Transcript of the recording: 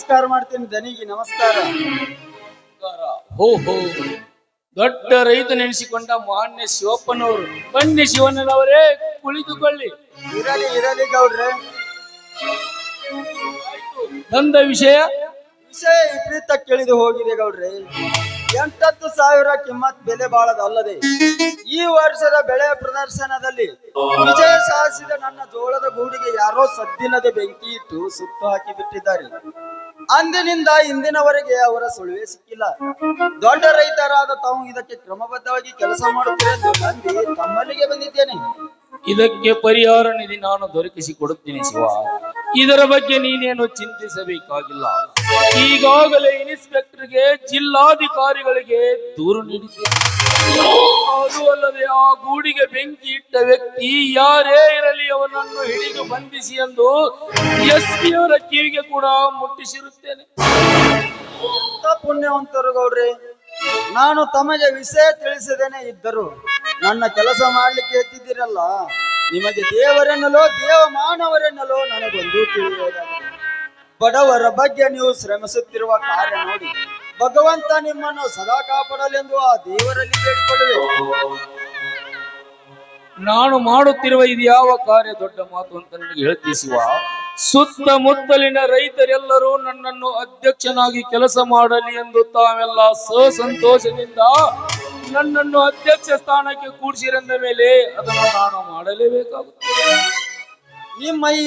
ನಮಸ್ಕಾರ ಮಾಡ್ತೀನಿ ದನಿಗೆ ನಮಸ್ಕಾರ. ಹೋ ಹೋ, ದೊಡ್ಡ ರೈತ ನೆನೆಸಿಕೊಂಡ ಮಾನ್ಯ ಶಿವಪ್ಪನವರು. ಬನ್ನಿ ಶಿವಣ್ಣನವರೇ, ಕುಳಿತುಕೊಳ್ಳಿ. ಇರಲಿ ಇರಲಿ ಗೌಡ್ರೆ. ನಂದ ವಿಷಯ ವಿಪರೀತ ಕೇಳಿದು ಹೋಗಿದೆ ಗೌಡ್ರೆ. 8,000 ಕಿಮ್ಮತ್ ಬೆಲೆ ಬಾಳದಲ್ಲದೆ ಈ ವರ್ಷದ ಬೆಳೆ ಪ್ರದರ್ಶನದಲ್ಲಿ ವಿಜಯ ಸಾಧಿಸಿದ ನನ್ನ ಜೋಳದ ಗೂಡಿಗೆ ಯಾರೋ ಸದ್ದಿಲ್ಲದೆ ಬೆಂಕಿ ಇಟ್ಟು ಸುಟ್ಟು ಹಾಕಿ ಬಿಟ್ಟಿದ್ದಾರೆ. ಅಂದಿನಿಂದ ಇಂದಿನವರೆಗೆ ಅವರ ಸುಳಿವೆ ಸಿಕ್ಕಿಲ್ಲ. ದೊಡ್ಡ ರೈತರಾದ ತಾವು ಇದಕ್ಕೆ ಕ್ರಮಬದ್ಧವಾಗಿ ಕೆಲಸ ಮಾಡುತ್ತೀರಿ ಎಂದು ನಂಬಿ ತಮ್ಮಲ್ಲಿಗೆ ಬಂದಿದ್ದೇನೆ. ಇದಕ್ಕೆ ಪರಿಹಾರ ನಿಧಿ ನಾನು ದೊರಕಿಸಿಕೊಡುತ್ತೇನೆ ಶಿವ. ಇದರ ಬಗ್ಗೆ ನೀನೇನು ಚಿಂತಿಸಬೇಕಾಗಿಲ್ಲ. ಈಗಾಗಲೇ ಇನ್ಸ್ಪೆಕ್ಟರ್ಗೆ, ಜಿಲ್ಲಾಧಿಕಾರಿಗಳಿಗೆ ದೂರು ನೀಡಿದ್ದೇನೆ. ಅದು ಅಲ್ಲದೆ ಆ ಗೂಡಿಗೆ ಬೆಂಕಿ ಇಟ್ಟ ವ್ಯಕ್ತಿ ಯಾರೇ ಇರಲಿ ಅವನನ್ನು ಹಿಡಿದು ಬಂಧಿಸಿ ಎಂದು SP ಅವರ ಕಿವಿಗೆ ಕೂಡ ಮುಟ್ಟಿಸಿರುತ್ತೇನೆ. ಪುಣ್ಯವಂತರು ಗೌಡ್ರೆ, ನಾನು ತಮಗೆ ವಿಷಯ ತಿಳಿಸದೇನೆ ಇದ್ದರು ನನ್ನ ಕೆಲಸ ಮಾಡ್ಲಿಕ್ಕೆ ಎತ್ತಿದ್ದೀರಲ್ಲ. ನಿಮಗೆ ದೇವರೆನ್ನಲೋ ದೇವ ಮಾನವರೆನ್ನಲೋ ನನಗೊಂದು ತಿಳಿಯುವುದಾಗಿದೆ. ಬಡವರ ಬಗ್ಗೆ ನೀವು ಶ್ರಮಿಸುತ್ತಿರುವ ಕಾರ್ಯ ನೋಡಿ ಭಗವಂತ ನಿಮ್ಮನ್ನು ಸದಾ ಕಾಪಾಡಲೆಂದು ಆ ದೇವರಲ್ಲಿ ಬೇಡಿಕೊಳ್ಳುವೆ. ನಾನು ಮಾಡುತ್ತಿರುವ ಇದು ಯಾವ ಕಾರ್ಯ ದೊಡ್ಡ ಮಾತು ಅಂತ ನನಗೆ ಹೇಳ್ತಿಸುವ. ಸುತ್ತಮುತ್ತಲಿನ ರೈತರೆಲ್ಲರೂ ನನ್ನನ್ನು ಅಧ್ಯಕ್ಷನಾಗಿ ಕೆಲಸ ಮಾಡಲಿ ಎಂದು ತಾವೆಲ್ಲ ಸಂತೋಷದಿಂದ ನನ್ನನ್ನು ಅಧ್ಯಕ್ಷ ಸ್ಥಾನಕ್ಕೆ ಕೂಡಿಸಿರಂದ ಮೇಲೆ ಅದನ್ನು ನಾನು ಮಾಡಲೇಬೇಕಾಗುತ್ತದೆ. ನಿಮ್ಮ ಈ